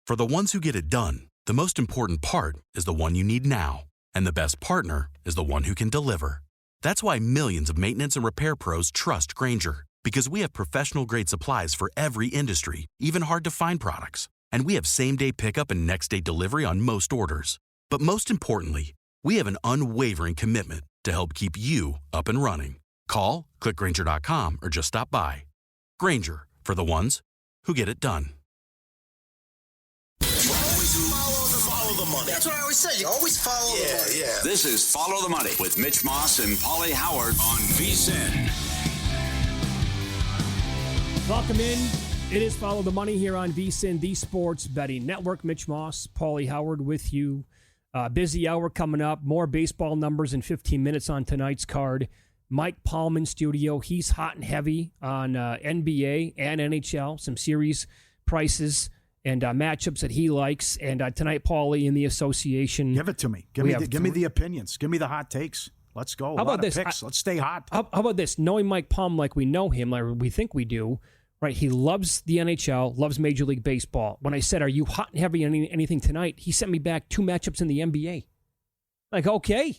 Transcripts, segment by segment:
For the ones who get it done, the most important part is the one you need now. And the best partner is the one who can deliver. That's why millions of maintenance and repair pros trust Grainger, because we have professional-grade supplies for every industry, even hard-to-find products. And we have same-day pickup and next-day delivery on most orders. But most importantly, we have an unwavering commitment to help keep you up and running. Call, click Grainger.com, or just stop by. Grainger, for the ones who get it done. Follow the money. That's what I always say. You always follow the money. Yeah. This is Follow the Money with Mitch Moss and Pauly Howard on VSiN. Welcome in. It is Follow the Money here on VSiN, the Sports Betting Network. Mitch Moss, Pauly Howard with you. Busy hour coming up. More baseball numbers in 15 minutes on tonight's card. Mike Palm in studio. He's hot and heavy on NBA and NHL. Some series prices and matchups that he likes. And tonight, Pauly, in the association. Give it to me. Give me the opinions. Give me the hot takes. Let's go. How about this? Picks. Let's stay hot. How about this? Knowing Mike Palm like we know him, like we think we do, right? He loves the NHL, loves Major League Baseball. When I said, are you hot and heavy on anything tonight? He sent me back 2 matchups in the NBA. Like, okay.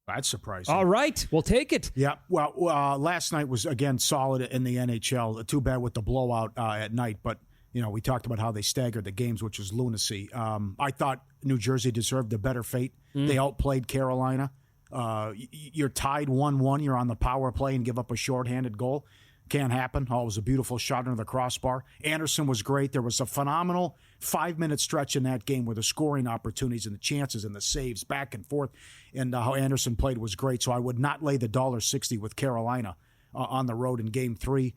That's surprising. All right. We'll take it. Yeah. Well, last night was, again, solid in the NHL. Too bad with the blowout at night, but we talked about how they staggered the games, which was lunacy. I thought New Jersey deserved a better fate. They outplayed Carolina. You're tied 1-1. You're on the power play and give up a shorthanded goal. Can't happen. Oh, it was a beautiful shot under the crossbar. Anderson was great. There was a phenomenal 5-minute stretch in that game where the scoring opportunities and the chances and the saves back and forth, and how Anderson played was great. So I would not lay the $1.60 with Carolina on the road in Game 3.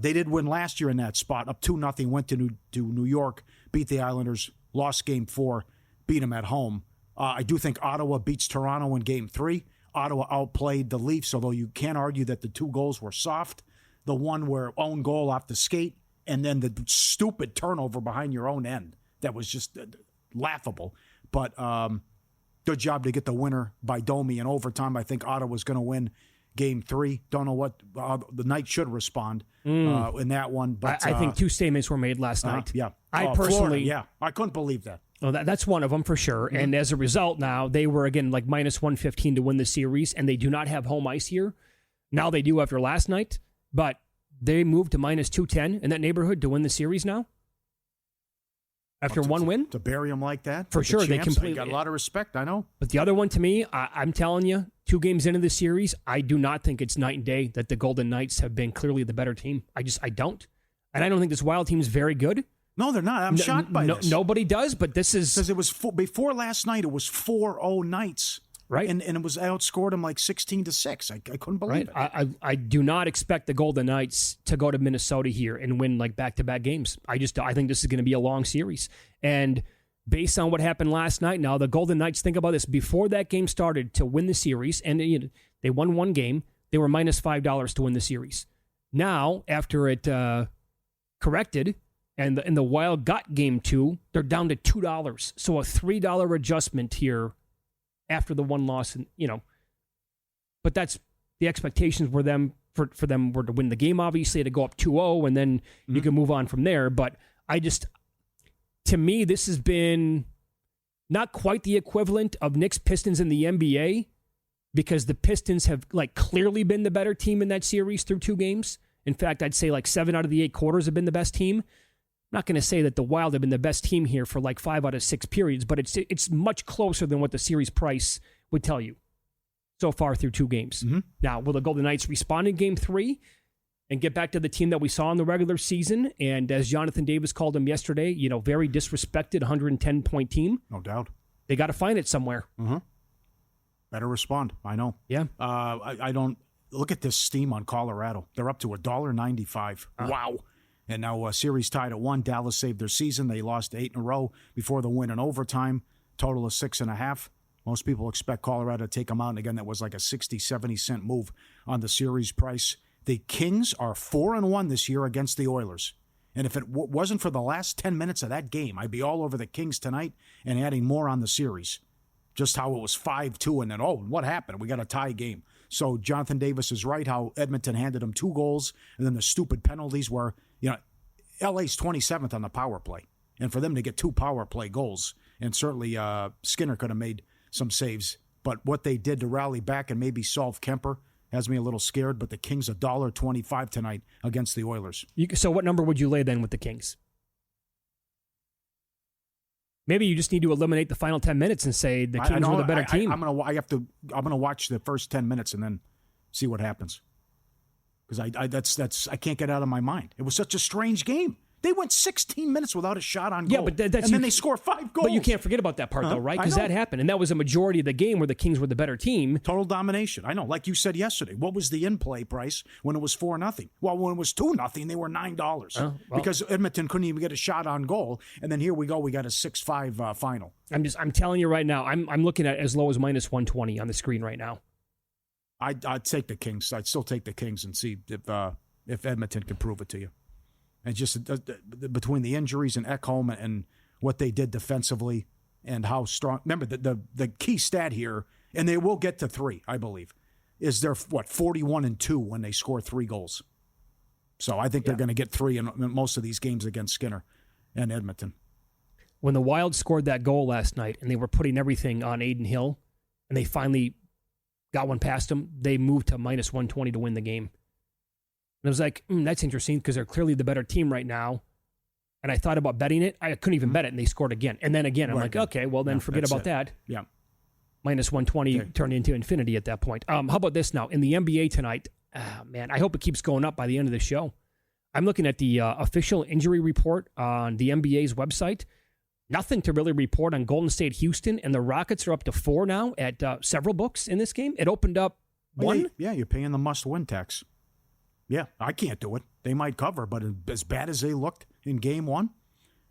They did win last year in that spot, up 2-0, went to New York, beat the Islanders, lost Game 4, beat them at home. I do think Ottawa beats Toronto in Game 3. Ottawa outplayed the Leafs, although you can't argue that the 2 goals were soft. The one where own goal off the skate, and then the stupid turnover behind your own end. That was just laughable. But good job to get the winner by Domi in overtime. I think Ottawa's going to win Game 3. Don't know what the Knights should respond in that one. But I think 2 statements were made last night. Yeah. I personally... Florida, I couldn't believe that. Well, that's one of them for sure. Mm-hmm. And as a result now, they were, again, like minus 115 to win the series, and they do not have home ice here. Now they do after last night. But they moved to minus 210 in that neighborhood to win the series now? After one win? To bury them like that? For sure. They completely got a lot of respect, I know. But the other one to me, I'm telling you, 2 games into the series, I do not think it's night and day that the Golden Knights have been clearly the better team. I don't. And I don't think this Wild team is very good. No, they're not. I'm shocked by this. Nobody does, but this is... Because it was before last night, it was 4-0 Knights. Right. And it was outscored them like 16-6. I couldn't believe it. I do not expect the Golden Knights to go to Minnesota here and win like back-to-back games. I think this is going to be a long series. And based on what happened last night, now the Golden Knights, think about this. Before that game started to win the series, and they won 1 game, they were minus $5 to win the series. Now, after it corrected and the Wild got Game 2, they're down to $2. So a $3 adjustment here after the 1 loss, and but that's the expectations were for them were to win the game, obviously, to go up 2-0, and then you can move on from there. But to me, this has been not quite the equivalent of Knicks Pistons in the NBA, because the Pistons have clearly been the better team in that series through 2 games. In fact, I'd say 7 out of the 8 quarters have been the best team. I'm not going to say that the Wild have been the best team here for 5 out of 6 periods, but it's much closer than what the series price would tell you so far through 2 games. Mm-hmm. Now, will the Golden Knights respond in Game 3 and get back to the team that we saw in the regular season? And as Jonathan Davis called them yesterday, very disrespected 110-point team. No doubt. They got to find it somewhere. Mm-hmm. Better respond. I know. Yeah. I don't look at this steam on Colorado. They're up to $1.95. Wow. And now series tied at 1. Dallas saved their season. They lost 8 in a row before the win in overtime. Total of 6.5. Most people expect Colorado to take them out. And again, that was like a 60, 70 cent move on the series price. The Kings are 4-1 this year against the Oilers. And if it wasn't for the last 10 minutes of that game, I'd be all over the Kings tonight and adding more on the series. Just how it was 5-2 and then, what happened? We got a tie game. So Jonathan Davis is right how Edmonton handed him 2 goals and then the stupid penalties where, LA's 27th on the power play. And for them to get 2 power play goals, and certainly Skinner could have made some saves, but what they did to rally back and maybe solve Kemper has me a little scared. But the Kings $1.25 tonight against the Oilers. So what number would you lay then with the Kings? Maybe you just need to eliminate the final 10 minutes and say the Kings were the better team. I'm gonna watch the first 10 minutes and then see what happens. Because I can't get out of my mind. It was such a strange game. They went 16 minutes without a shot on goal. Yeah, but then they score 5 goals. But you can't forget about that part, though, right? Because that happened, and that was a majority of the game where the Kings were the better team. Total domination. I know. Like you said yesterday, what was the in-play price when it was 4-0? Well, when it was 2-0, they were $9 because Edmonton couldn't even get a shot on goal. And then here we go. We got a 6-5 final. I'm telling you right now. I'm looking at as low as minus 120 on the screen right now. I'd take the Kings. I'd still take the Kings and see if Edmonton can prove it to you. And just between the injuries and Ekholm and what they did defensively and how strong. Remember, the key stat here, and they will get to 3, I believe, is they're, 41-2 when they score 3 goals. So I think they're going to get 3 in most of these games against Skinner and Edmonton. When the Wild scored that goal last night and they were putting everything on Adin Hill and they finally got one past him, they moved to minus 120 to win the game. And I was like, that's interesting because they're clearly the better team right now. And I thought about betting it. I couldn't even bet it, and they scored again. And then again, I'm like, okay, well then forget about that. Yeah. Minus 120 turned into infinity at that point. How about this now? In the NBA tonight, man, I hope it keeps going up by the end of the show. I'm looking at the official injury report on the NBA's website. Nothing to really report on Golden State, Houston, and the Rockets are up to 4 now at several books in this game. It opened up 1. Yeah, you're paying the must-win tax. Yeah, I can't do it. They might cover, but as bad as they looked in game 1,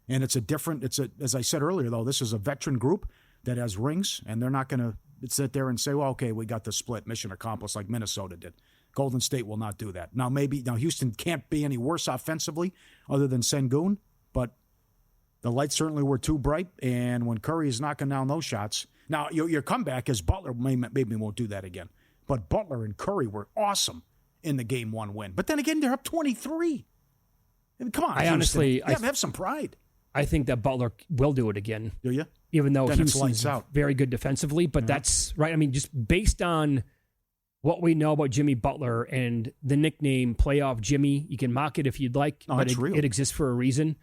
and as I said earlier, though, this is a veteran group that has rings, and they're not going to sit there and say, well, okay, we got the split, mission accomplished like Minnesota did. Golden State will not do that. Now, Houston can't be any worse offensively other than Sengun, but the lights certainly were too bright, and when Curry is knocking down those shots, now your comeback is Butler maybe won't do that again, but Butler and Curry were awesome in the game 1 win. But then again, they're up 23. I mean, come on, Houston. Have some pride. I think that Butler will do it again. Do you? Even though then Houston's very good defensively, but that's right. I mean, just based on what we know about Jimmy Butler and the nickname Playoff Jimmy, you can mock it if you'd like, but it exists for a reason.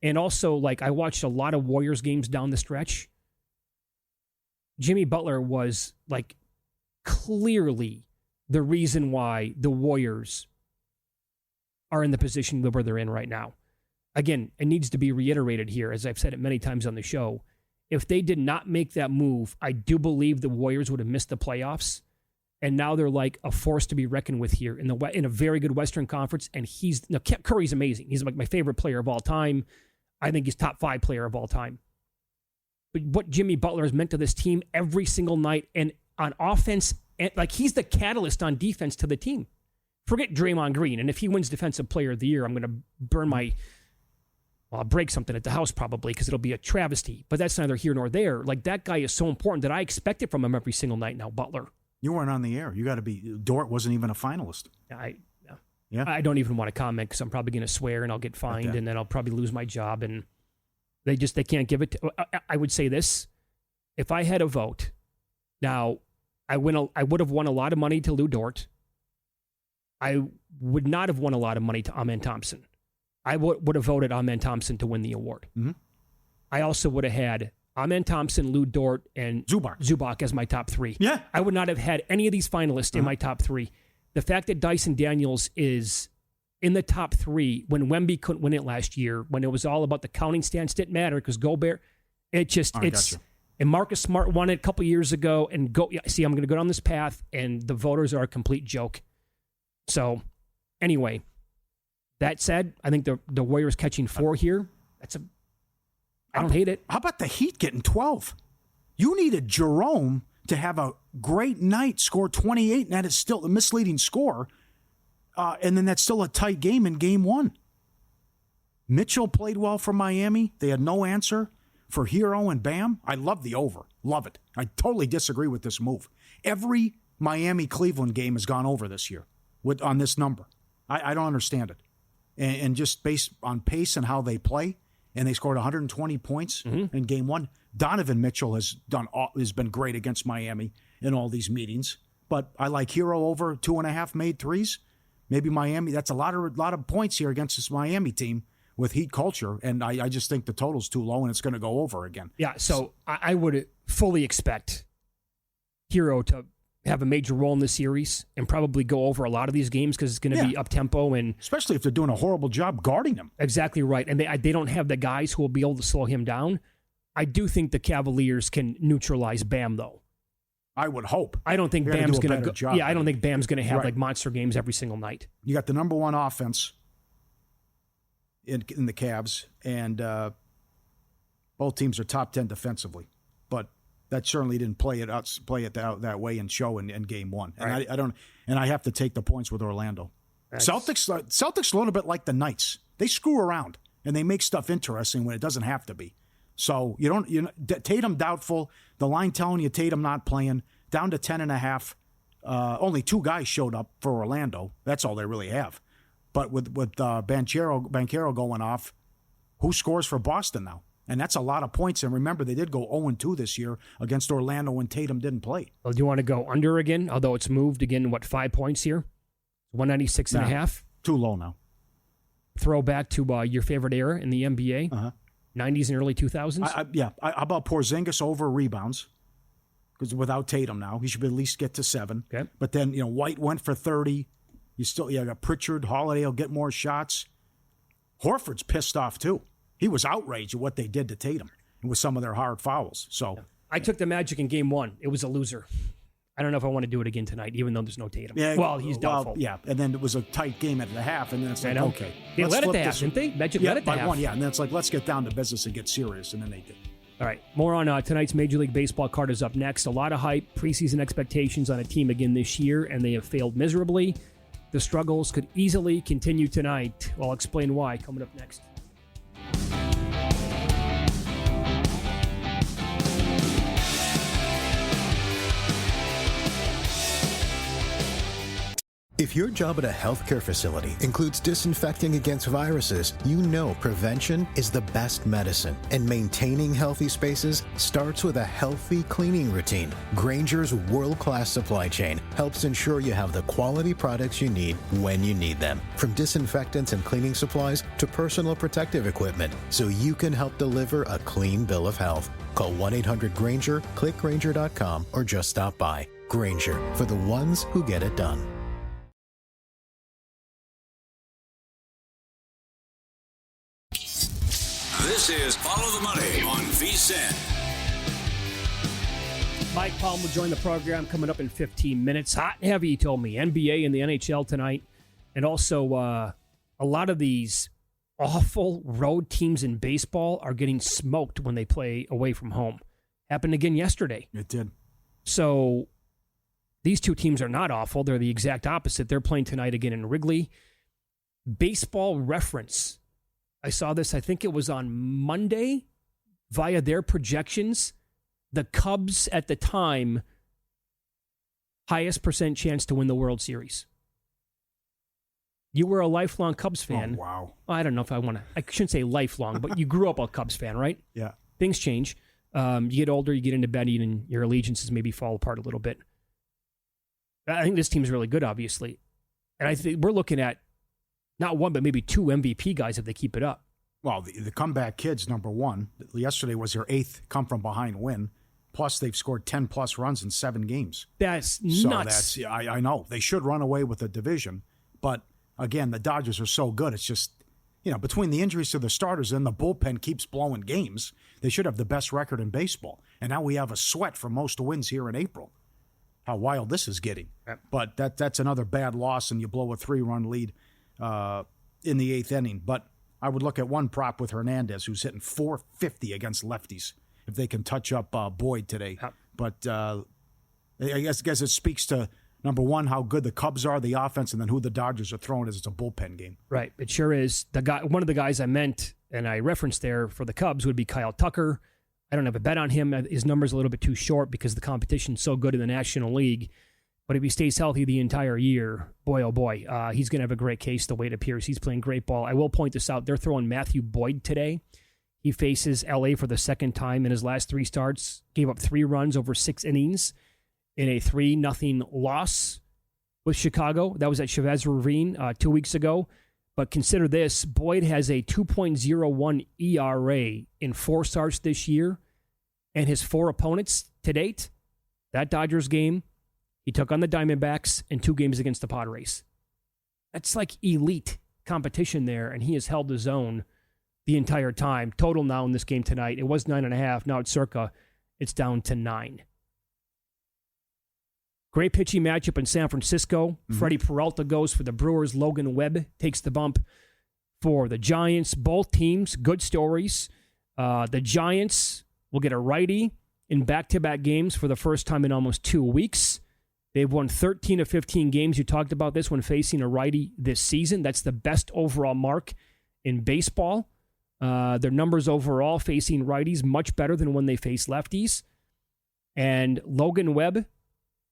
And also, like, I watched a lot of Warriors games down the stretch. Jimmy Butler was, like, clearly the reason why the Warriors are in the position where they're in right now. Again, it needs to be reiterated here, as I've said it many times on the show. If they did not make that move, I do believe the Warriors would have missed the playoffs. And now they're like a force to be reckoned with here in a very good Western Conference. And Curry's amazing. He's like my favorite player of all time. I think he's top 5 player of all time. But what Jimmy Butler has meant to this team every single night and on offense, like he's the catalyst on defense to the team. Forget Draymond Green. And if he wins Defensive Player of the Year, I'm going to burn I'll break something at the house probably because it'll be a travesty. But that's neither here nor there. Like that guy is so important that I expect it from him every single night now, Butler. You weren't on the air. You got to be. Dort wasn't even a finalist. I don't even want to comment because I'm probably going to swear and I'll get fined and then I'll probably lose my job. And they can't give it to. I would say this. If I had a vote, now I would have won a lot of money to Lou Dort. I would not have won a lot of money to Amen Thompson. I would have voted Amen Thompson to win the award. Mm-hmm. I also would have had Amen Thompson, Lou Dort, and Zubac as my top 3. Yeah. I would not have had any of these finalists in my top 3. The fact that Dyson Daniels is in the top 3 when Wemby couldn't win it last year, when it was all about the counting stance, didn't matter because Gobert, and Marcus Smart won it a couple years ago. And I'm going to go down this path, and the voters are a complete joke. So, anyway, that said, I think the Warriors catching 4 here. I don't hate it. How about the Heat getting 12? You needed Jerome to have a great night, score 28, and that is still a misleading score. And then that's still a tight game in game 1. Mitchell played well for Miami. They had no answer for Hero and Bam. I love the over. Love it. I totally disagree with this move. Every Miami-Cleveland game has gone over this year on this number. I don't understand it. And just based on pace and how they play, and they scored 120 points in game one. Donovan Mitchell has been great against Miami in all these meetings. But I like Hero over 2.5 made threes. Maybe Miami. That's a lot of points here against this Miami team with Heat culture, and I just think the total's too low, and it's going to go over again. Yeah, so I would fully expect Hero to have a major role in this series and probably go over a lot of these games because it's going to be up-tempo. And especially if they're doing a horrible job guarding him. Exactly right. And they don't have the guys who will be able to slow him down. I do think the Cavaliers can neutralize Bam, though. I would hope. I don't think Bam's going to go. Yeah, I don't think Bam's going to have like monster games every single night. You got the number one offense in the Cavs, and both teams are top 10 defensively. But that certainly didn't play it that way and show in game one. And right. I have to take the points with Orlando. Celtics a little bit like the Knights. They screw around and they make stuff interesting when it doesn't have to be. So Tatum doubtful. The line telling you Tatum not playing, down to 10.5. Only 2 guys showed up for Orlando. That's all they really have. But with Banchero going off, who scores for Boston now? And that's a lot of points. And remember, they did go 0-2 this year against Orlando when Tatum didn't play. Well, do you want to go under again? Although it's moved again, 5 points here? 196.5? Too low now. Throw back to your favorite era in the NBA? 90s and early 2000s? How about Porzingis over rebounds? Because without Tatum now, he should at least get to 7. Okay. But then, White went for 30. You got Pritchard. Holiday will get more shots. Horford's pissed off, too. He was outraged at what they did to Tatum and with some of their hard fouls. So I took the Magic in game 1. It was a loser. I don't know if I want to do it again tonight, even though there's no Tatum. Yeah, well, he's doubtful. And then it was a tight game at the half, and then it's like, okay. They let it to half, didn't they? Magic let it to half. One, and then it's like, let's get down to business and get serious, and then they did. All right, more on tonight's Major League Baseball card is up next. A lot of hype, preseason expectations on a team again this year, and they have failed miserably. The struggles could easily continue tonight. I'll explain why coming up next. If your job at a healthcare facility includes disinfecting against viruses, you know prevention is the best medicine. And maintaining healthy spaces starts with a healthy cleaning routine. Grainger's world-class supply chain helps ensure you have the quality products you need when you need them. From disinfectants and cleaning supplies to personal protective equipment, so you can help deliver a clean bill of health. Call 1-800-GRAINGER, click Grainger.com, or just stop by. Grainger, for the ones who get it done. This is Follow the Money on VSiN. Mike Palm will join the program coming up in 15 minutes. Hot and heavy, he told me. NBA and the NHL tonight. And also a lot of these awful road teams in baseball are getting smoked when they play away from home. Happened again yesterday. It did. So these two teams are not awful. They're the exact opposite. They're playing tonight again in Wrigley. Baseball Reference. I saw this, I think it was on Monday, via their projections. The Cubs at the time, highest % chance to win the World Series. You were a lifelong Cubs fan. Oh, wow. I don't know if I shouldn't say lifelong, but you grew up a Cubs fan, right? Yeah. Things change. You get older, you get into bed, and your allegiances maybe fall apart a little bit. I think this team's really good, obviously. And I think we're looking at not one, but maybe 2 MVP guys if they keep it up. Well, the comeback kids, number one. Yesterday was their 8th come-from-behind win. Plus, they've scored 10-plus runs in 7 games. That's nuts. I know. They should run away with the division. But, again, the Dodgers are so good. It's just, between the injuries to the starters and the bullpen keeps blowing games, they should have the best record in baseball. And now we have a sweat for most wins here in April. How wild this is getting. But that's another bad loss, and you blow a 3-run lead in the 8th inning. But I would look at one prop with Hernandez, who's hitting .450 against lefties, if they can touch up Boyd today. But I guess it speaks to, number one, how good the Cubs are, the offense, and then who the Dodgers are throwing as it's a bullpen game. Right. It sure is. One of the guys I meant, and I referenced there for the Cubs, would be Kyle Tucker. I don't have a bet on him. His number's a little bit too short because the competition's so good in the National League. But if he stays healthy the entire year, boy, oh boy, he's going to have a great case the way it appears. He's playing great ball. I will point this out. They're throwing Matthew Boyd today. He faces LA for the second time in his last 3 starts, gave up 3 runs over 6 innings in a 3-0 loss with Chicago. That was at Chavez Ravine 2 weeks ago. But consider this, Boyd has a 2.01 ERA in 4 starts this year, and his 4 opponents to date, that Dodgers game, he took on the Diamondbacks and 2 games against the Padres. That's like elite competition there, and he has held his own the entire time. Total now in this game tonight, it was 9.5. Now it's Circa. It's down to 9. Great pitching matchup in San Francisco. Freddie Peralta goes for the Brewers. Logan Webb takes the bump for the Giants. Both teams, good stories. The Giants will get a righty in back-to-back games for the first time in almost 2 weeks. They've won 13 of 15 games. You talked about this when facing a righty this season. That's the best overall mark in baseball. Their numbers overall facing righties much better than when they face lefties. And Logan Webb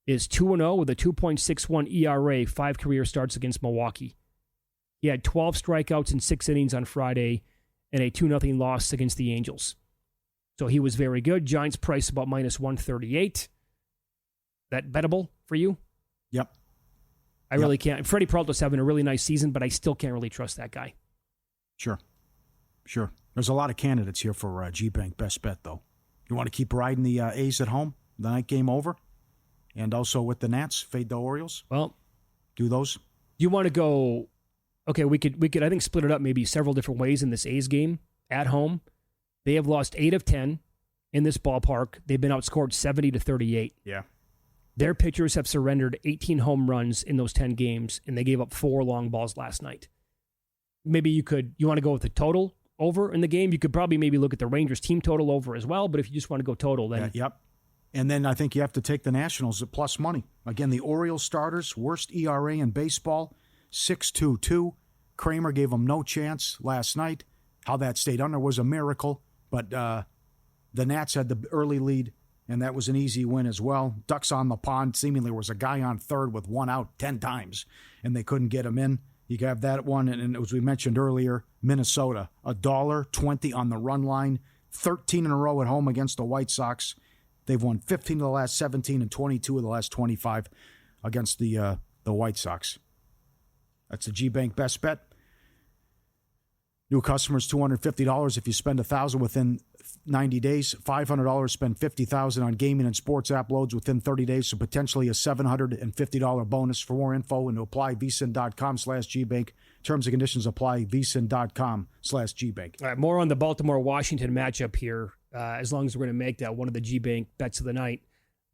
is 2-0 with a 2.61 ERA, 5 career starts against Milwaukee. He had 12 strikeouts in 6 innings on Friday and a 2-0 loss against the Angels. So he was very good. Giants price about -138. That bettable for you? Yep. I really can't. Freddie Peralta's having a really nice season, but I still can't really trust that guy. Sure. There's a lot of candidates here for G-Bank Best Bet, though. You want to keep riding the A's at home, the night game over, and also with the Nats, fade the Orioles? Well, do those? You want to go, okay, we could I think split it up maybe several different ways in this A's game at home. They have lost 8 of 10 in this ballpark. They've been outscored 70-38. Yeah. Their pitchers have surrendered 18 home runs in those 10 games, and they gave up 4 long balls last night. Maybe you want to go with the total over in the game. You could probably maybe look at the Rangers team total over as well, but if you just want to go total, then... Yep. And then I think you have to take the Nationals at plus money. Again, the Orioles starters, worst ERA in baseball, 6.22. Kramer gave them no chance last night. How that stayed under was a miracle, but the Nats had the early lead, and that was an easy win as well. Ducks on the pond. Seemingly there was a guy on third with 1 out 10 times, and they couldn't get him in. You can have that one, and as we mentioned earlier, Minnesota, $1.20 on the run line, 13 in a row at home against the White Sox. They've won 15 of the last 17 and 22 of the last 25 against the White Sox. That's the G-Bank Best Bet. New customers, $250 if you spend $1,000 within 90 days. $500, spend $50,000 on gaming and sports app loads within 30 days, so potentially a $750 bonus. For more info and to apply, vsin.com/gbank. Terms and conditions apply, vsin.com/gbank. All right, more on the Baltimore-Washington matchup here, as long as we're going to make that one of the G-Bank bets of the night.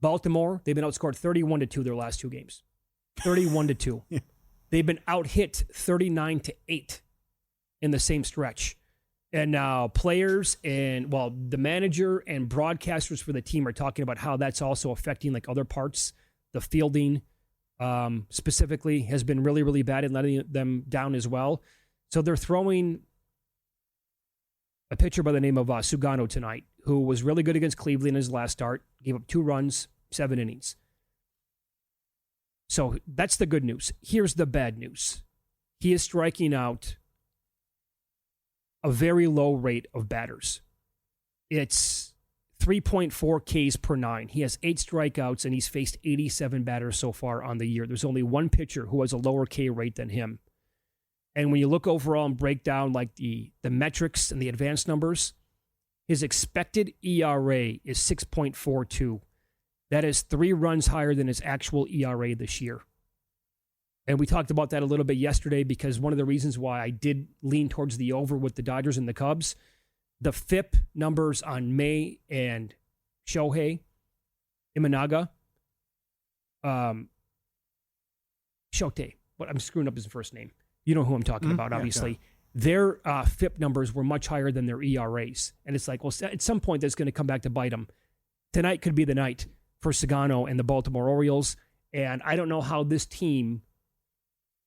Baltimore, they've been outscored 31-2 their last 2 games. 31-2. Yeah. They've been out-hit 39-8 in the same stretch. And now players and, the manager and broadcasters for the team are talking about how that's also affecting like other parts. The fielding specifically has been really, really bad and letting them down as well. So they're throwing a pitcher by the name of Sugano tonight, who was really good against Cleveland in his last start, gave up 2 runs, 7 innings. So that's the good news. Here's the bad news. He is striking out a very low rate of batters. It's 3.4 Ks per 9. He has 8 strikeouts, and he's faced 87 batters so far on the year. There's only one pitcher who has a lower K rate than him. And when you look overall and break down like the metrics and the advanced numbers, his expected ERA is 6.42. That is 3 runs higher than his actual ERA this year. And we talked about that a little bit yesterday because one of the reasons why I did lean towards the over with the Dodgers and the Cubs, the FIP numbers on May and Shohei Imanaga, Shote, but I'm screwing up his first name. You know who I'm talking about, obviously. Yeah. Their FIP numbers were much higher than their ERAs. And it's like, well, at some point that's going to come back to bite them. Tonight could be the night for Sugano and the Baltimore Orioles. And I don't know how this team,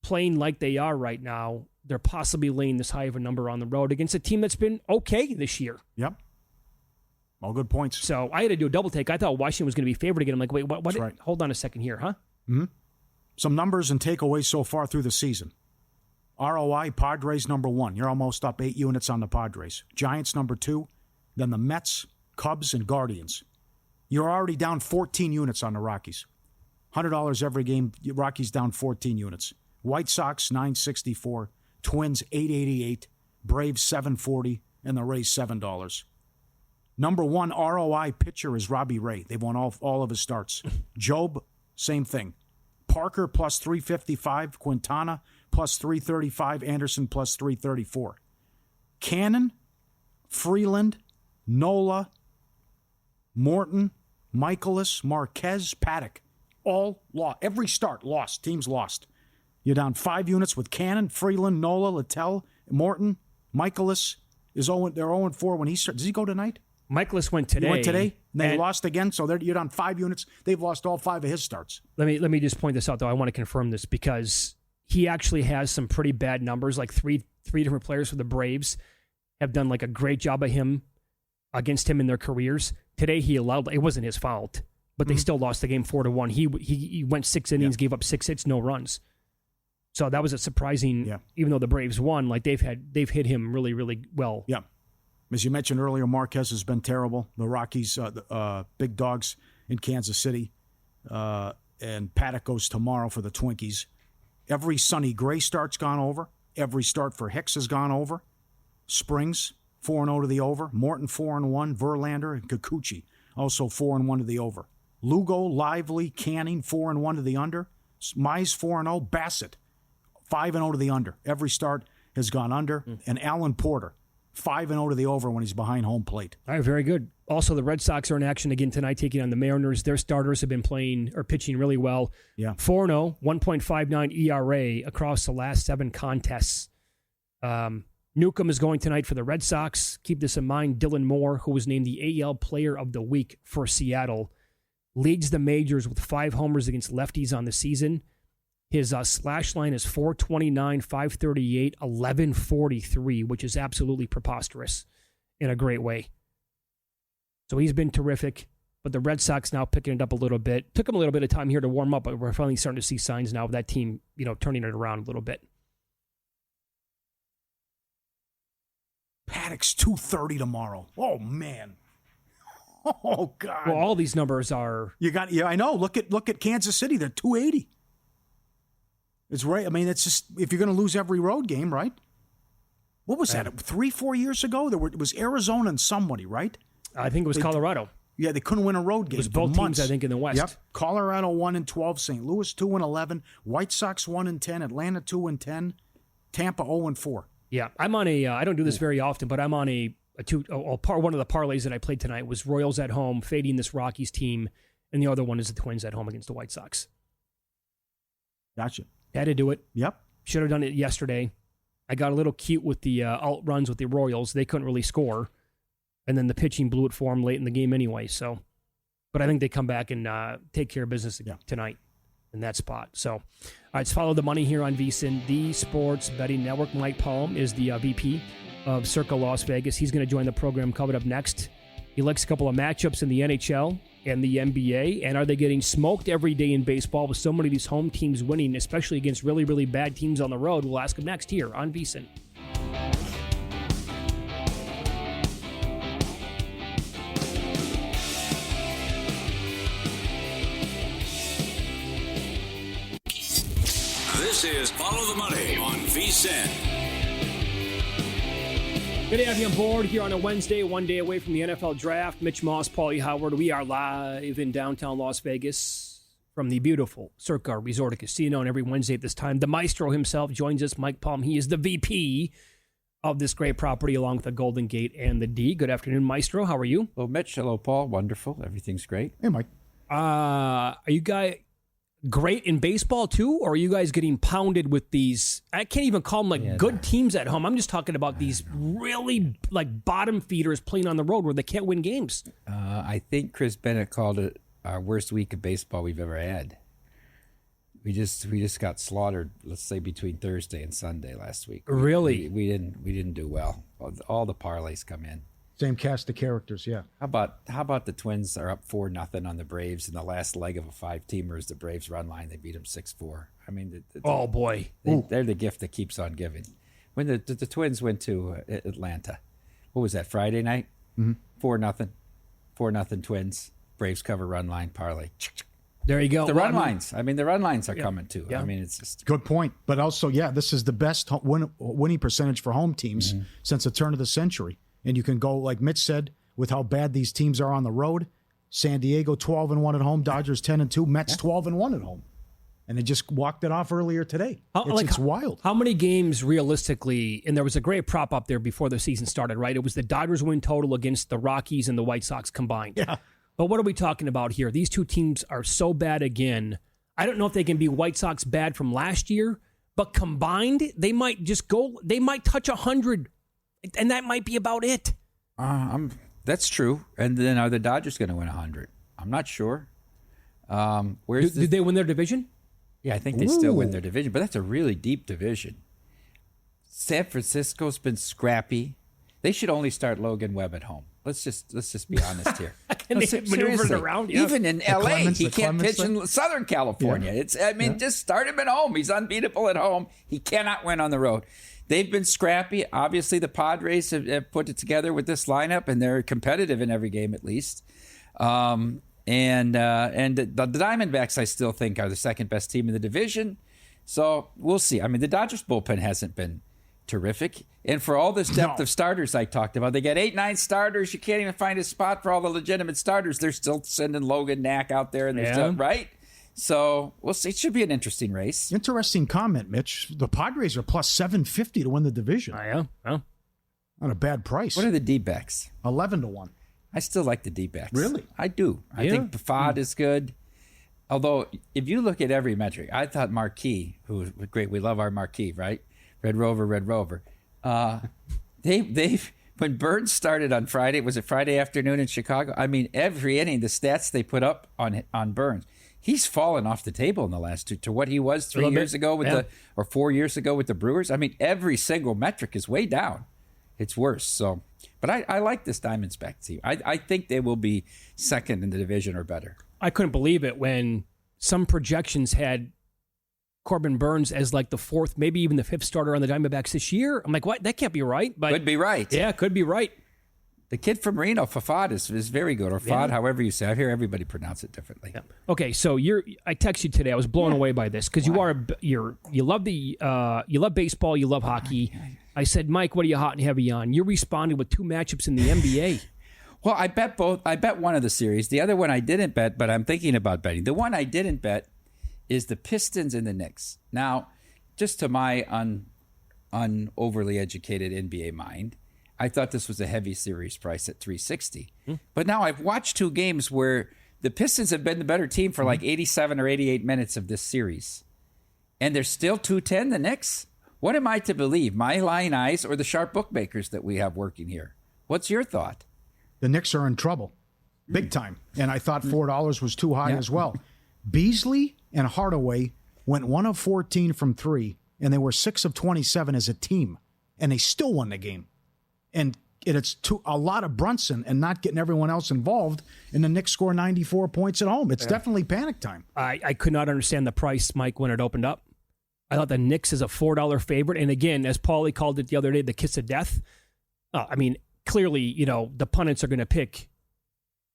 playing like they are right now, they're possibly laying this high of a number on the road against a team that's been okay this year. Yep. All good points. So I had to do a double take. I thought Washington was going to be favored again. I'm like, wait, what? Right. Hold on a second here, huh? Mm-hmm. Some numbers and takeaways so far through the season. ROI, Padres number 1. You're almost up 8 units on the Padres. Giants number 2. Then the Mets, Cubs, and Guardians. You're already down 14 units on the Rockies. $100 every game. Rockies down 14 units. White Sox, $9.64. Twins, $8.88. Braves, $7.40. And the Rays, $7. Number 1 ROI pitcher is Robbie Ray. They've won all of his starts. Job, same thing. Parker, plus 355. Quintana, plus 335. Anderson, plus 334. Cannon, Freeland, Nola, Morton, Michaelis, Marquez, Paddock. All lost. Every start lost. Teams lost. You're down 5 units with Cannon, Freeland, Nola, Littell, Morton, Michaelis. They're 0-4 when he started. Does he go tonight? Michaelis went today. He went today. They lost again, so you're down 5 units. They've lost all 5 of his starts. Let me just point this out, though. I want to confirm this because he actually has some pretty bad numbers. Like three different players for the Braves have done like a great job of him against him in their careers. Today he allowed. It wasn't his fault, but they still lost the game 4-1. He went 6 innings, gave up 6 hits, no runs. So that was a surprising. Even though the Braves won, like they've hit him really, really well. Yeah. As you mentioned earlier, Marquez has been terrible. The Rockies, big dogs in Kansas City. And Paddock goes tomorrow for the Twinkies. Every Sonny Gray start's gone over. Every start for Hicks has gone over. Springs, 4-0 to the over. Morton, 4-1. Verlander and Kikuchi, also 4-1 to the over. Lugo, Lively, Canning, 4-1 to the under. Mize, 4-0. Bassett, 5-0 to the under. Every start has gone under. And Alan Porter, 5-0 to the over when he's behind home plate. All right, very good. Also, the Red Sox are in action again tonight, taking on the Mariners. Their starters have been pitching really well. Yeah. 4-0, 1.59 ERA across the last 7 contests. Newcomb is going tonight for the Red Sox. Keep this in mind. Dylan Moore, who was named the AL Player of the Week for Seattle, leads the majors with 5 homers against lefties on the season. His slash line is 429, 538, 1143, which is absolutely preposterous in a great way. So he's been terrific, but the Red Sox now picking it up a little bit. Took him a little bit of time here to warm up, but we're finally starting to see signs now of that team, turning it around a little bit. Paddock's 230 tomorrow. Oh, man. Oh, God. Well, all these numbers are... I know. Look at Kansas City. They're 280. It's right. I mean, it's just, if you're going to lose every road game, right? What was that? 3-4 years ago? It was Arizona and somebody, right? I think it was Colorado. Yeah, they couldn't win a road game. It was both teams, I think, in the West. Yep. Colorado 1-12, St. Louis 2-11, White Sox 1-10, Atlanta 2-10, Tampa 0-4. Yeah, I'm on a. I don't do this very often, but I'm on one of the parlays that I played tonight was Royals at home, fading this Rockies team, and the other one is the Twins at home against the White Sox. Gotcha. Had to do it. Yep. Should have done it yesterday. I got a little cute with the alt runs with the Royals. They couldn't really score. And then the pitching blew it for them late in the game anyway. So, but I think they come back and take care of business tonight in that spot. So, all right, let's follow the money here on VSiN, the Sports Betting Network. Mike Palm is the VP of Circa Las Vegas. He's going to join the program coming up next. He likes a couple of matchups in the NHL and the NBA. And are they getting smoked every day in baseball with so many of these home teams winning, especially against really, really bad teams on the road? We'll ask him next here on VSiN. This is Follow the Money on VSiN. Good to have you on board here on a Wednesday, one day away from the NFL Draft. Mitch Moss, Pauly Howard. We are live in downtown Las Vegas from the beautiful Circa Resort Casino. And every Wednesday at this time, the maestro himself joins us, Mike Palm. He is the VP of this great property along with the Golden Gate and the D. Good afternoon, maestro. How are you? Hello, Mitch. Hello, Paul. Wonderful. Everything's great. Hey, Mike. Are you guys great in baseball too, or are you guys getting pounded with these? I can't even call them good teams at home. I'm just talking about these really bottom feeders playing on the road where they can't win games. I think Chris Bennett called it our worst week of baseball we've ever had. We just got slaughtered. Let's say between Thursday and Sunday last week. Really, we didn't do well. All the parlays come in. Same cast of characters, yeah. How about the Twins are up 4-0 on the Braves in the last leg of a 5-teamer is the Braves run line. They beat them 6-4. I mean, oh boy, they're the gift that keeps on giving. When the Twins went to Atlanta, what was that, Friday night? 4-0 Twins. Braves cover run line parlay. there you go. The run lines. I mean, the run lines are coming too. Yeah. I mean, it's just Good point. But also, yeah, this is the best winning percentage for home teams since the turn of the century. And you can go, like Mitch said, with how bad these teams are on the road. San Diego 12-1 at home, Dodgers 10-2, Mets 12-1 at home. And they just walked it off earlier today. It's wild. How many games realistically, and there was a great prop up there before the season started, right? It was the Dodgers win total against the Rockies and the White Sox combined. Yeah. But what are we talking about here? These two teams are so bad again. I don't know if they can be White Sox bad from last year, but combined, they might touch 100, and that might be about it. that's true. And then are the Dodgers going to win 100? I'm not sure. Did they win their division? Yeah, I think they still win their division, but that's a really deep division. San Francisco's been scrappy. They should only start Logan Webb at home. Let's just be honest here. And they maneuvered around. Yeah. Even in L.A., he can't pitch thing? in Southern California. Yeah. Just start him at home. He's unbeatable at home. He cannot win on the road. They've been scrappy. Obviously, the Padres have put it together with this lineup, and they're competitive in every game at least. And the Diamondbacks, I still think, are the second best team in the division. So we'll see. I mean, the Dodgers bullpen hasn't been terrific. And for all this depth of starters I talked about, they got 8-9 starters. You can't even find a spot for all the legitimate starters. They're still sending Logan Knack out there, and they're still, right? So we'll see. It should be an interesting race. Interesting comment, Mitch. The Padres are plus 750 to win the division. Yeah. Well, Not a bad price. What are the D-backs? 11-1. I still like the D-backs. Really? I do. I think Fafad is good. Although, if you look at every metric, I thought Marquis, who was great. We love our Marquis, right? Red Rover. They've when Burns started on Friday, was it Friday afternoon in Chicago? I mean, every inning, the stats they put up on Burns, he's fallen off the table in the last two to what he was 3 years ago or 4 years ago with the Brewers. I mean, every single metric is way down. It's worse. So, but I like this Diamondbacks team. I think they will be second in the division or better. I couldn't believe it when some projections had Corbin Burns as like the fourth, maybe even the fifth starter on the Diamondbacks this year. I'm like, what? That can't be right. But could be right. Yeah, could be right. The kid from Reno, Fafad, is very good, or Fad, however you say. I hear everybody pronounce it differently. Yeah. Okay, so I texted you today. I was blown away by this because you love baseball, you love hockey. I said, Mike, what are you hot and heavy on? You responded with two matchups in the NBA. Well, I bet both. I bet one of the series. The other one I didn't bet, but I'm thinking about betting. The one I didn't bet is the Pistons and the Knicks. Now, just to my overly educated NBA mind, I thought this was a heavy series price at $360. But now I've watched two games where the Pistons have been the better team for like 87 or 88 minutes of this series. And they're still 210, the Knicks? What am I to believe, my lying eyes or the sharp bookmakers that we have working here? What's your thought? The Knicks are in trouble, big time. And I thought $4 was too high as well. Beasley and Hardaway went 1 of 14 from three, and they were 6 of 27 as a team, and they still won the game. And it's a lot of Brunson and not getting everyone else involved, and the Knicks score 94 points at home. It's definitely panic time. I could not understand the price, Mike, when it opened up. I thought the Knicks is a $4 favorite. And again, as Pauly called it the other day, the kiss of death. I mean, clearly, the pundits are going to pick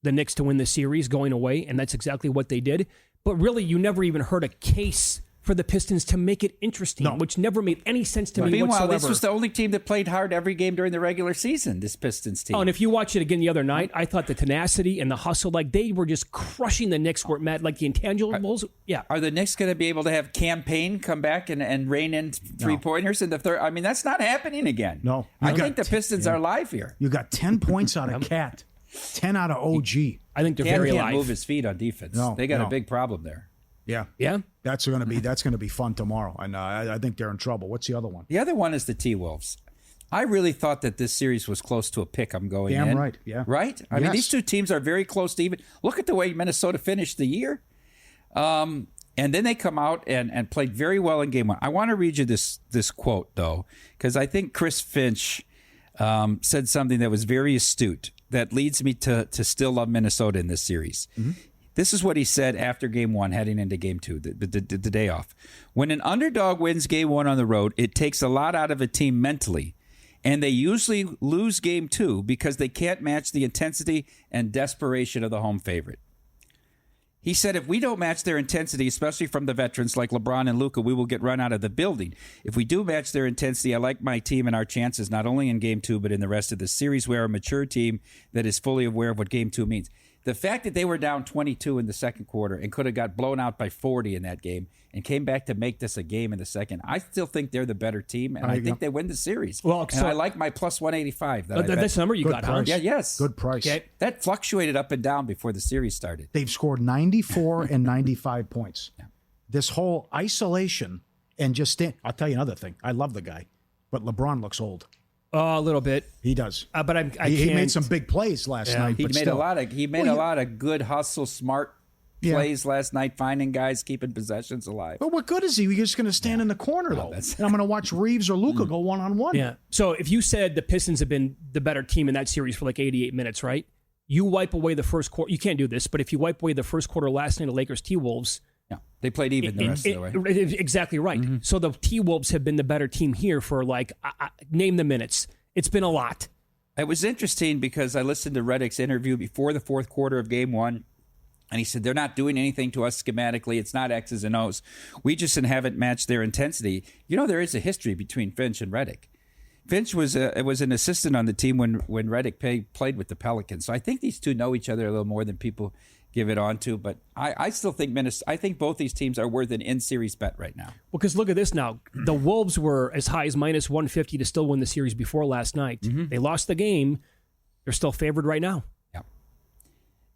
the Knicks to win the series going away, and that's exactly what they did. But really, you never even heard a case for the Pistons to make it interesting, which never made any sense to me Meanwhile, whatsoever. this was the only team that played hard every game during the regular season, this Pistons team. Oh, and if you watch it again the other night, I thought the tenacity and the hustle, like they were just crushing the Knicks where it met, like the intangibles. Are the Knicks going to be able to have Campaign come back and rein in three-pointers in the third? I mean, that's not happening again. No. I think the Pistons are live here. You got 10 points out of Cat, 10 out of OG. I think they're very can't live. Move his feet on defense. They got a big problem there. Yeah. That's going to be fun tomorrow, and I think they're in trouble. What's the other one? The other one is the T-Wolves. I really thought that this series was close to a pick. I'm going in. Damn right, yeah. Right? I mean, these two teams are very close to even. Look at the way Minnesota finished the year. And then they come out and played very well in game one. I want to read you this quote, though, because I think Chris Finch said something that was very astute that leads me to still love Minnesota in this series. Mm-hmm. This is what he said after Game 1, heading into Game 2, the day off. When an underdog wins Game 1 on the road, it takes a lot out of a team mentally, and they usually lose Game 2 because they can't match the intensity and desperation of the home favorite. He said, if we don't match their intensity, especially from the veterans like LeBron and Luka, we will get run out of the building. If we do match their intensity, I like my team and our chances not only in Game 2, but in the rest of the series. We are a mature team that is fully aware of what Game 2 means. The fact that they were down 22 in the second quarter and could have got blown out by 40 in that game and came back to make this a game in the second, I still think they're the better team, and I think they win the series. Well, so I like my plus 185. That's the number you got, huh? Yeah, yes. Good price. Okay. That fluctuated up and down before the series started. They've scored 94 and 95 points. Yeah. This whole isolation and just stand. I'll tell you another thing. I love the guy, but LeBron looks old. A little bit. He does. But he made some big plays last night. He made a lot of good hustle, smart plays last night, finding guys, keeping possessions alive. But what good is he? He's just going to stand in the corner, though. And I'm going to watch Reeves or Luka go one-on-one. Yeah. So if you said the Pistons have been the better team in that series for like 88 minutes, right? You wipe away the first quarter. You can't do this, but if you wipe away the first quarter last night of Lakers T-Wolves. Yeah, they played even the rest of the way. Exactly right. Mm-hmm. So the T-Wolves have been the better team here for name the minutes. It's been a lot. It was interesting because I listened to Redick's interview before the fourth quarter of Game 1, and he said, they're not doing anything to us schematically. It's not X's and O's. We just haven't matched their intensity. You know, there is a history between Finch and Redick. Finch was an assistant on the team when Redick played with the Pelicans. So I think these two know each other a little more than people give it on to. But I still think I think both these teams are worth an in-series bet right now. Well, because look at this now. The Wolves were as high as minus 150 to still win the series before last night. Mm-hmm. They lost the game. They're still favored right now.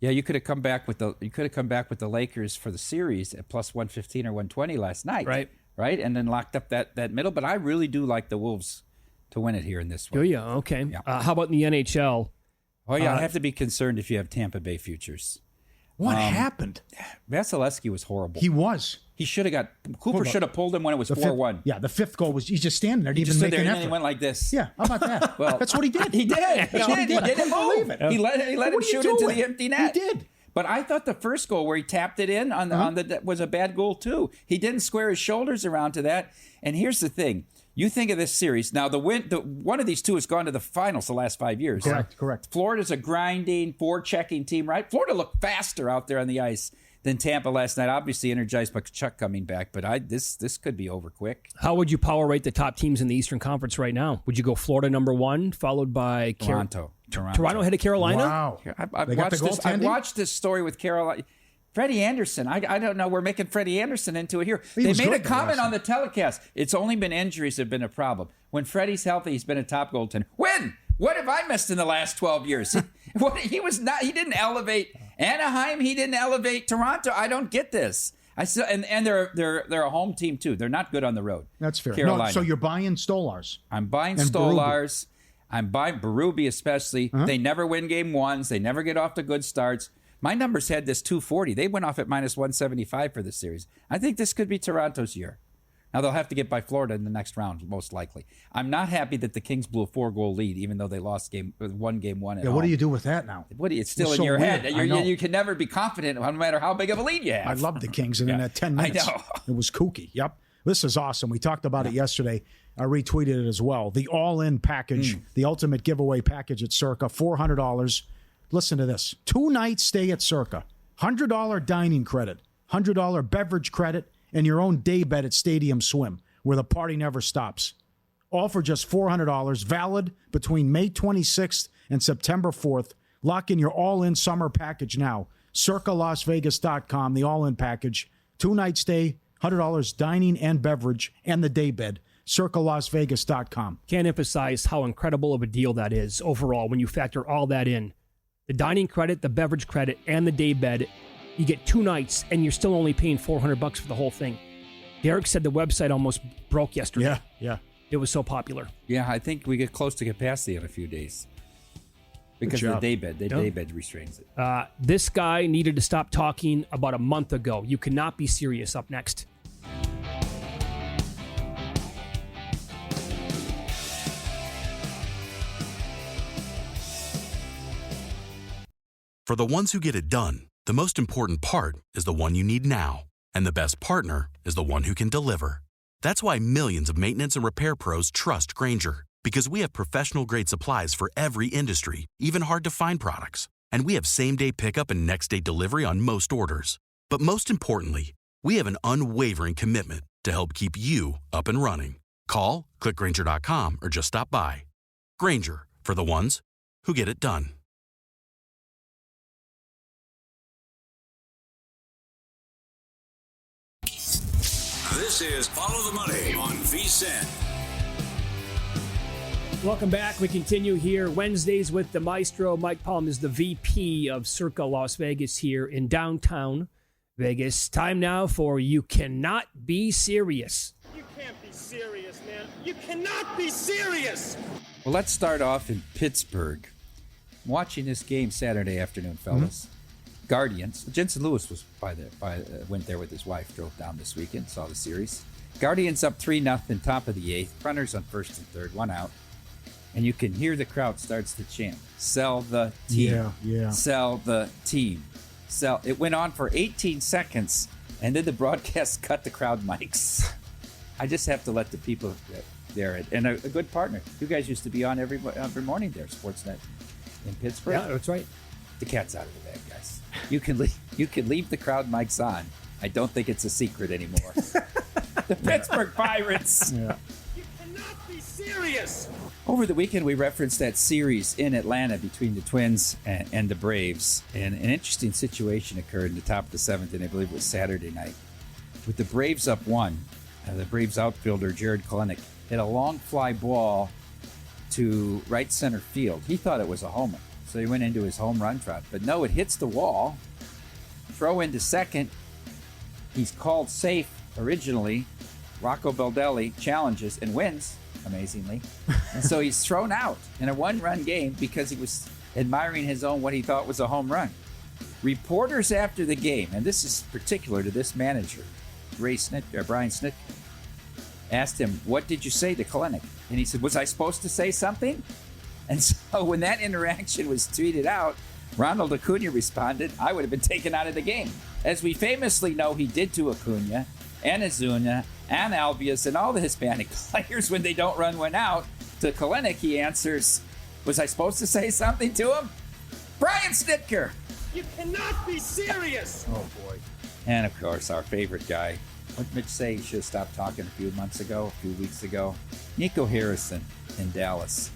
Yeah, you could have come back with the Lakers for the series at plus 115 or 120 last night. Right? And then locked up that middle. But I really do like the Wolves to win it here in this one. Oh, yeah. Okay. Yeah. How about in the NHL? Oh, yeah. I have to be concerned if you have Tampa Bay futures. What happened? Vasilevsky was horrible. He was. He should have Cooper should have pulled him when it was 4-1. Yeah, the fifth goal was he's just standing there. He just stood there and then he went like this. Yeah, how about that? Well, that's what he did. He did. He didn't move it. He let him shoot into the empty net. He did. But I thought the first goal where he tapped it in that was a bad goal too. He didn't square his shoulders around to that. And here's the thing. You think of this series. Now, one of these two has gone to the finals the last 5 years. Correct. Florida's a grinding, forechecking team, right? Florida looked faster out there on the ice than Tampa last night. Obviously energized by Chuck coming back, but this could be over quick. How would you power rate the top teams in the Eastern Conference right now? Would you go Florida number 1, followed by Toronto? Toronto ahead of Carolina? Wow. I've watched this story with Carolina. Freddie Anderson, I don't know. We're making Freddie Anderson into it here. They made a comment on the telecast. It's only been injuries have been a problem. When Freddie's healthy, he's been a top goaltender. When? What have I missed in the last 12 years? He was not. He didn't elevate Anaheim. He didn't elevate Toronto. I don't get this. And they're a home team too. They're not good on the road. That's fair. Carolina. No, so you're buying Stolars. I'm buying Stolars. I'm buying Berube especially. They never win game ones. They never get off to good starts. My numbers had this 240. They went off at minus 175 for the series. I think this could be Toronto's year. Now, they'll have to get by Florida in the next round, most likely. I'm not happy that the Kings blew a 4-goal lead, even though they lost game one at home. What do you do with that now? It's still in your head. You can never be confident no matter how big of a lead you have. I love the Kings, and in that 10 minutes, I know. It was kooky. Yep. This is awesome. We talked about it yesterday. I retweeted it as well. The all-in package, the ultimate giveaway package at Circa, $400. Listen to this. 2-night stay at Circa, $100 dining credit, $100 beverage credit, and your own day bed at Stadium Swim, where the party never stops. All for just $400, valid between May 26th and September 4th. Lock in your all-in summer package now. CircaLasVegas.com, the all-in package. 2-night stay, $100 dining and beverage, and the day bed. CircaLasVegas.com. Can't emphasize how incredible of a deal that is overall when you factor all that in. The dining credit, the beverage credit, and the day bed. You get 2 nights, and you're still only paying $400 for the whole thing. Derek said the website almost broke yesterday. Yeah. It was so popular. Yeah, I think we get close to capacity in a few days. Because of the day bed. The day bed restrains it. This guy needed to stop talking about a month ago. You cannot be serious. Up next. For the ones who get it done, the most important part is the one you need now. And the best partner is the one who can deliver. That's why millions of maintenance and repair pros trust Grainger, because we have professional-grade supplies for every industry, even hard-to-find products. And we have same-day pickup and next-day delivery on most orders. But most importantly, we have an unwavering commitment to help keep you up and running. Call, click Grainger.com, or just stop by. Grainger, for the ones who get it done. This is Follow the Money on VSiN. Welcome back. We continue here Wednesdays with the Maestro. Mike Palm is the VP of Circa Las Vegas here in downtown Vegas. Time now for You Cannot Be Serious. You can't be serious, man. You cannot be serious. Well, let's start off in Pittsburgh. I'm watching this game Saturday afternoon, fellas. Guardians. Jensen Lewis was went there with his wife, drove down this weekend, saw the series. Guardians up 3-0, top of the eighth. Runners on first and third, one out. And you can hear the crowd starts to chant, "Sell the team." Yeah. Sell the team. Sell. It went on for 18 seconds, and then the broadcast cut the crowd mics. I just have to let the people there, and a good partner. You guys used to be on every morning there, Sportsnet in Pittsburgh. Yeah, that's right. The cat's out of the bag, guys. You can leave the crowd mics on. I don't think it's a secret anymore. The Pittsburgh Pirates. Yeah. You cannot be serious. Over the weekend, we referenced that series in Atlanta between the Twins and the Braves. And an interesting situation occurred in the top of the seventh, and I believe it was Saturday night. With the Braves up one, the Braves outfielder, Jared Kalenic, hit a long fly ball to right center field. He thought it was a homer, so he went into his home run trot. But no, it hits the wall. Throw into second. He's called safe originally. Rocco Baldelli challenges and wins, amazingly. And so he's thrown out in a one-run game because he was admiring his own what he thought was a home run. Reporters after the game, and this is particular to this manager, Brian Snitker, asked him, "What did you say to Kalenic?" And he said, "Was I supposed to say something?" And so when that interaction was tweeted out, Ronald Acuna responded, "I would have been taken out of the game." As we famously know, he did to Acuna and Azuna and Albius and all the Hispanic players when they don't run one out. To Kalenic, he answers, "Was I supposed to say something to him?" Brian Snitker. You cannot be serious. Oh, boy. And, of course, our favorite guy. What did Mitch say? He should have stopped talking a few weeks ago. Nico Harrison in Dallas.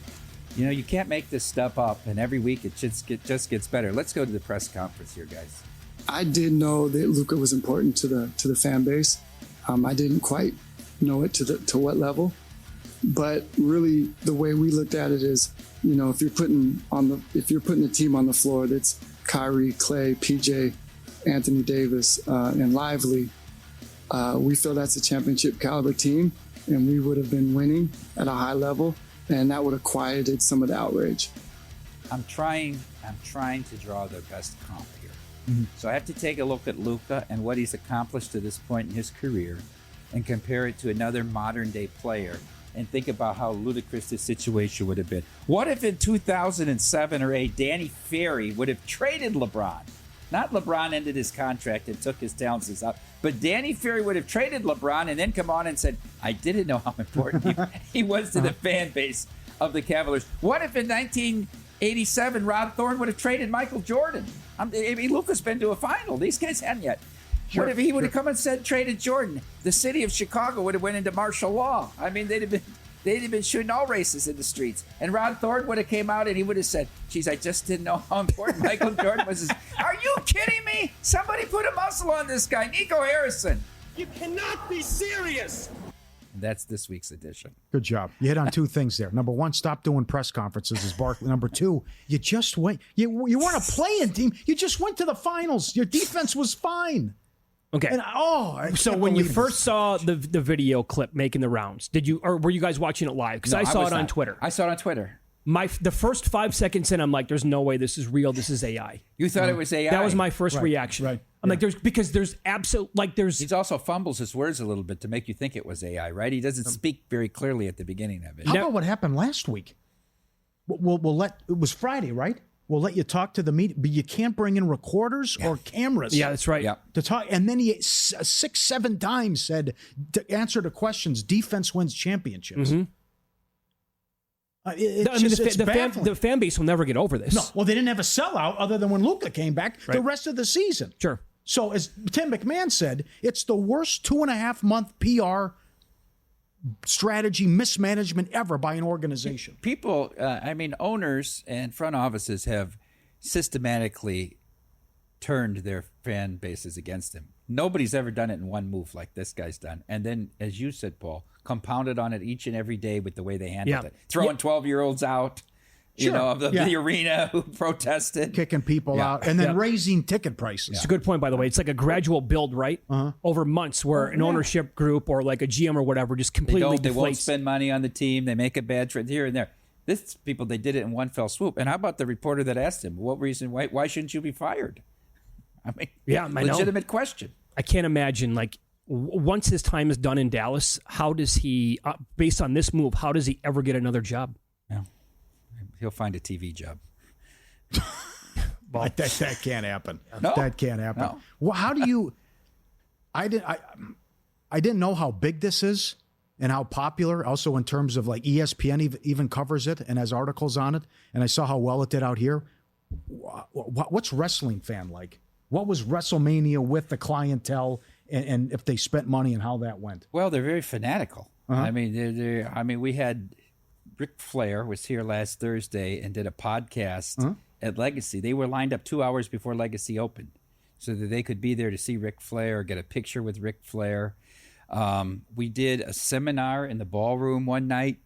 You know, you can't make this stuff up, and every week it just gets better. Let's go to the press conference here, guys. I did know that Luka was important to the fan base. I didn't quite know it to what level, but really the way we looked at it is, you know, if you're putting the team on the floor that's Kyrie, Clay, PJ, Anthony Davis, and Lively, we feel that's a championship caliber team, and we would have been winning at a high level, and that would have quieted some of the outrage. I'm trying to draw the best comp here. Mm-hmm. So I have to take a look at Luka and what he's accomplished to this point in his career and compare it to another modern day player and think about how ludicrous this situation would have been. What if in 2007 or 8, Danny Ferry would have traded LeBron? Not LeBron ended his contract and took his talents out, but Danny Ferry would have traded LeBron and then come on and said, "I didn't know how important he was to the fan base of the Cavaliers." What if in 1987 Rod Thorne would have traded Michael Jordan? Luka's been to a final. These guys hadn't yet. What if he would have come and said traded Jordan? The city of Chicago would have went into martial law. I mean, they'd have been shooting all races in the streets. And Rod Thorne would have came out and he would have said, "Geez, I just didn't know how important Michael Jordan was." Are you kidding me? Somebody put a muscle on this guy, Nico Harrison. You cannot be serious. And that's this week's edition. Good job. You hit on two things there. Number one, stop doing press conferences as Barkley. Number two, you just went. You weren't a playing team. You just went to the finals. Your defense was fine. Okay. And, so when you first saw the video clip making the rounds, or were you guys watching it live? Because I saw it on Twitter. I saw it on Twitter. The first 5 seconds in, I'm like, "There's no way this is real. This is AI." You thought it was AI? That was my first reaction. Right. I'm like, there's He also fumbles his words a little bit to make you think it was AI, right? He doesn't speak very clearly at the beginning of it. How about what happened last week? It was Friday, right? will let you talk to the media, but you can't bring in recorders or cameras. Yeah, that's right. Yeah. To talk, and then he 6-7 times said to answer the questions, defense wins championships. Mm-hmm. The fan base will never get over this. No, well, they didn't have a sellout other than when Luka came back the rest of the season. Sure. So as Tim McMahon said, it's the worst 2.5 month PR strategy mismanagement ever by an organization. People, owners and front offices have systematically turned their fan bases against him. Nobody's ever done it in one move like this guy's done. And then, as you said, Paul, compounded on it each and every day with the way they handled it. Throwing 12-year-olds out, of the arena who protested. Kicking people out, and then raising ticket prices. It's a good point, by the way. It's like a gradual build, right? Over months where an ownership group or like a GM or whatever just completely They won't deflates. spend money on the team. They make a bad trade here and there. This people, they did it in one fell swoop. And how about the reporter that asked him, what reason, why shouldn't you be fired? I mean, legitimate question. I can't imagine, like, once his time is done in Dallas, how does he, based on this move, how does he ever get another job? Yeah. He'll find a TV job. Well, that can't happen. No. That can't happen. No. Well, how do you? I didn't know how big this is and how popular. Also, in terms of like ESPN even covers it and has articles on it. And I saw how well it did out here. What's wrestling fan like? What was WrestleMania with the clientele, and if they spent money and how that went? Well, they're very fanatical. I mean, we had Ric Flair was here last Thursday and did a podcast at Legacy. They were lined up 2 hours before Legacy opened so that they could be there to see Ric Flair, get a picture with Ric Flair. We did a seminar in the ballroom one night.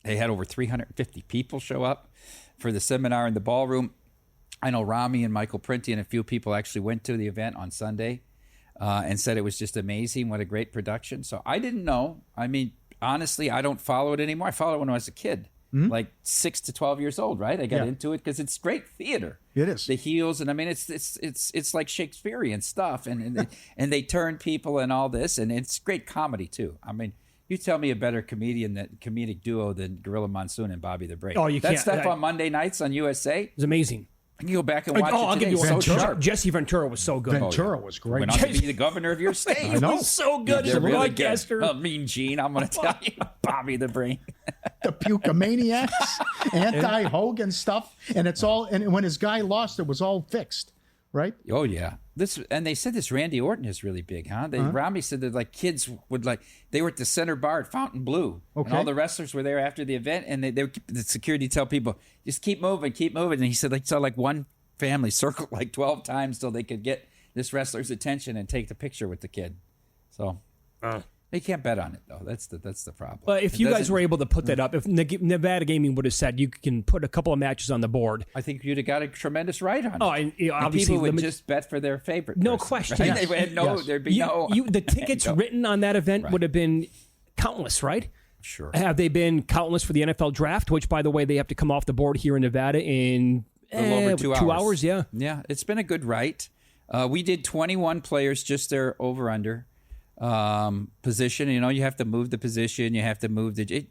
They had over 350 people show up for the seminar in the ballroom. I know Rami and Michael Prenti and a few people actually went to the event on Sunday and said it was just amazing. What a great production. So I didn't know. I mean, honestly, I don't follow it anymore. I followed it when I was a kid, like 6 to 12 years old, right? I got into it because it's great theater. It is. The heels, and I mean, it's like Shakespearean stuff, and they turn people and all this, and it's great comedy too. I mean, you tell me a better comedic duo than Gorilla Monsoon and Bobby the Brain. Oh, you that can't. stuff on Monday nights on USA. It's amazing. You can go back and watch it I'll today. give you So one. sharp. Jesse Ventura was so good. Ventura was great. Went on to be the governor of your state. He was so good as a broadcaster. Oh, Mean Gene, I'm going to tell you. Bobby the Brain. The Pukemaniacs, anti-Hogan stuff, and it's all. And when his guy lost, it was all fixed, right? Oh yeah. And they said this Randy Orton is really big, huh? Rami said that like kids would they were at the center bar at Fontainebleau, and all the wrestlers were there after the event, and they would, the security tell people just keep moving, and he said they saw like one family circle like 12 times till they could get this wrestler's attention and take the picture with the kid. So they can't bet on it though. That's the problem. But if you guys were able to put that up, if Nevada Gaming would have said you can put a couple of matches on the board, I think you'd have got a tremendous right on it. Oh, and obviously people would just bet for their favorite. No person, question. Right? Yes. They had there'd be the tickets written on that event would have been countless, right? Sure. Have they been countless for the NFL draft, which, by the way, they have to come off the board here in Nevada in a little over 2 hours. 2 hours, yeah. Yeah, it's been a good right. We did 21 players, just their over-under position. You know, you have to move the position. You have to move the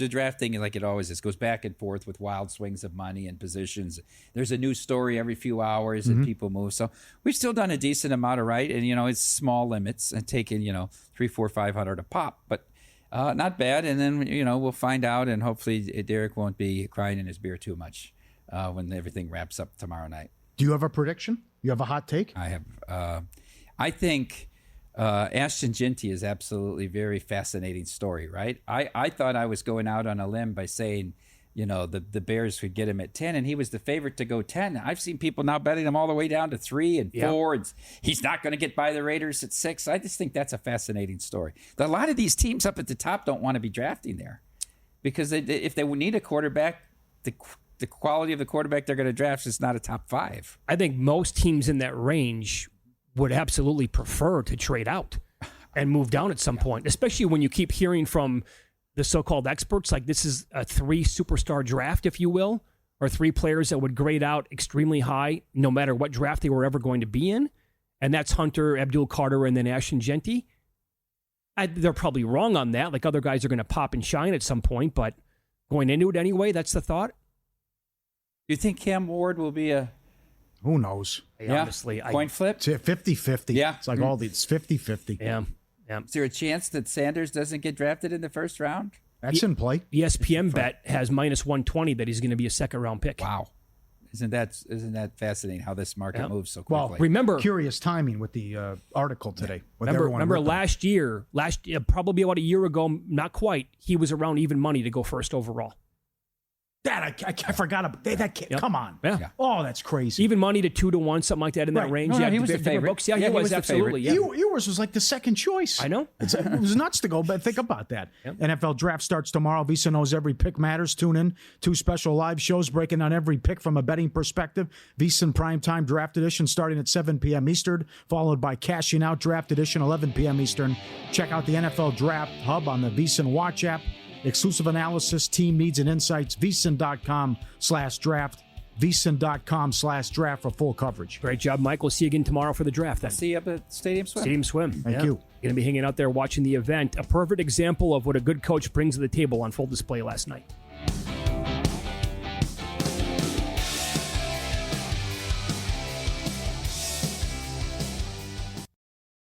draft thing, like it always is, goes back and forth with wild swings of money and positions. There's a new story every few hours and people move. So we've still done a decent amount of right. And, it's small limits and taking, 300, 400, 500 a pop. But not bad. And then, we'll find out. And hopefully Derek won't be crying in his beer too much when everything wraps up tomorrow night. Do you have a prediction? You have a hot take? I have. I think Ashton Ginty is absolutely very fascinating story, right? I thought I was going out on a limb by saying, the Bears could get him at 10, and he was the favorite to go 10. I've seen people now betting him all the way down to 3 and 4. And he's not going to get by the Raiders at 6. I just think that's a fascinating story. A lot of these teams up at the top don't want to be drafting there because if they need a quarterback, the quality of the quarterback they're going to draft is not a top 5. I think most teams in that range would absolutely prefer to trade out and move down at some point, especially when you keep hearing from the so-called experts, like this is a 3 superstar draft, if you will, or 3 players that would grade out extremely high no matter what draft they were ever going to be in. And that's Hunter, Abdul Carter, and then Ashton Ginty. They're probably wrong on that. Like other guys are going to pop and shine at some point, but going into it anyway, that's the thought. You think Cam Ward will be a... Who knows? Honestly, coin flip? It's 50-50. Yeah. It's like all these 50-50. Yeah. Is there a chance that Sanders doesn't get drafted in the first round? That's in play. ESPN bet has -120 that he's going to be a second-round pick. Wow. Isn't that fascinating how this market moves so quickly? Well, remember, curious timing with the article today. With remember last year, probably about a year ago, not quite, he was around even money to go first overall. That I forgot about that. Yep. Come on. Yeah. Oh, that's crazy. Even money to 2-1, something like that in that range. No, he was the favorite. Books. Yeah, he was absolutely. Yeah. Yours was like the second choice. I know. It was nuts to go, but think about that. Yep. NFL draft starts tomorrow. Visa knows every pick matters. Tune in. 2 special live shows breaking down every pick from a betting perspective. Visa Primetime Draft Edition starting at 7 p.m. Eastern, followed by Cashing Out Draft Edition, 11 p.m. Eastern. Check out the NFL Draft Hub on the Visa Watch app. Exclusive analysis, team needs, and insights. VSiN.com/draft. VSiN.com/draft for full coverage. Great job, Mike. We'll see you again tomorrow for the draft. Then. See you up at Stadium Swim. Stadium Swim. Thank you. Going to be hanging out there watching the event. A perfect example of what a good coach brings to the table on full display last night.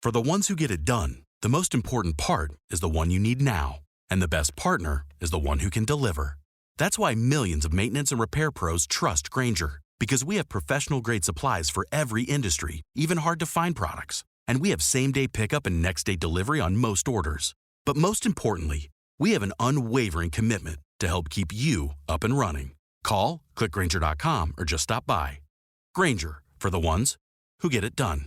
For the ones who get it done, the most important part is the one you need now. And the best partner is the one who can deliver. That's why millions of maintenance and repair pros trust Grainger, because we have professional-grade supplies for every industry, even hard-to-find products. And we have same-day pickup and next-day delivery on most orders. But most importantly, we have an unwavering commitment to help keep you up and running. Call, click Grainger.com, or just stop by. Grainger, for the ones who get it done.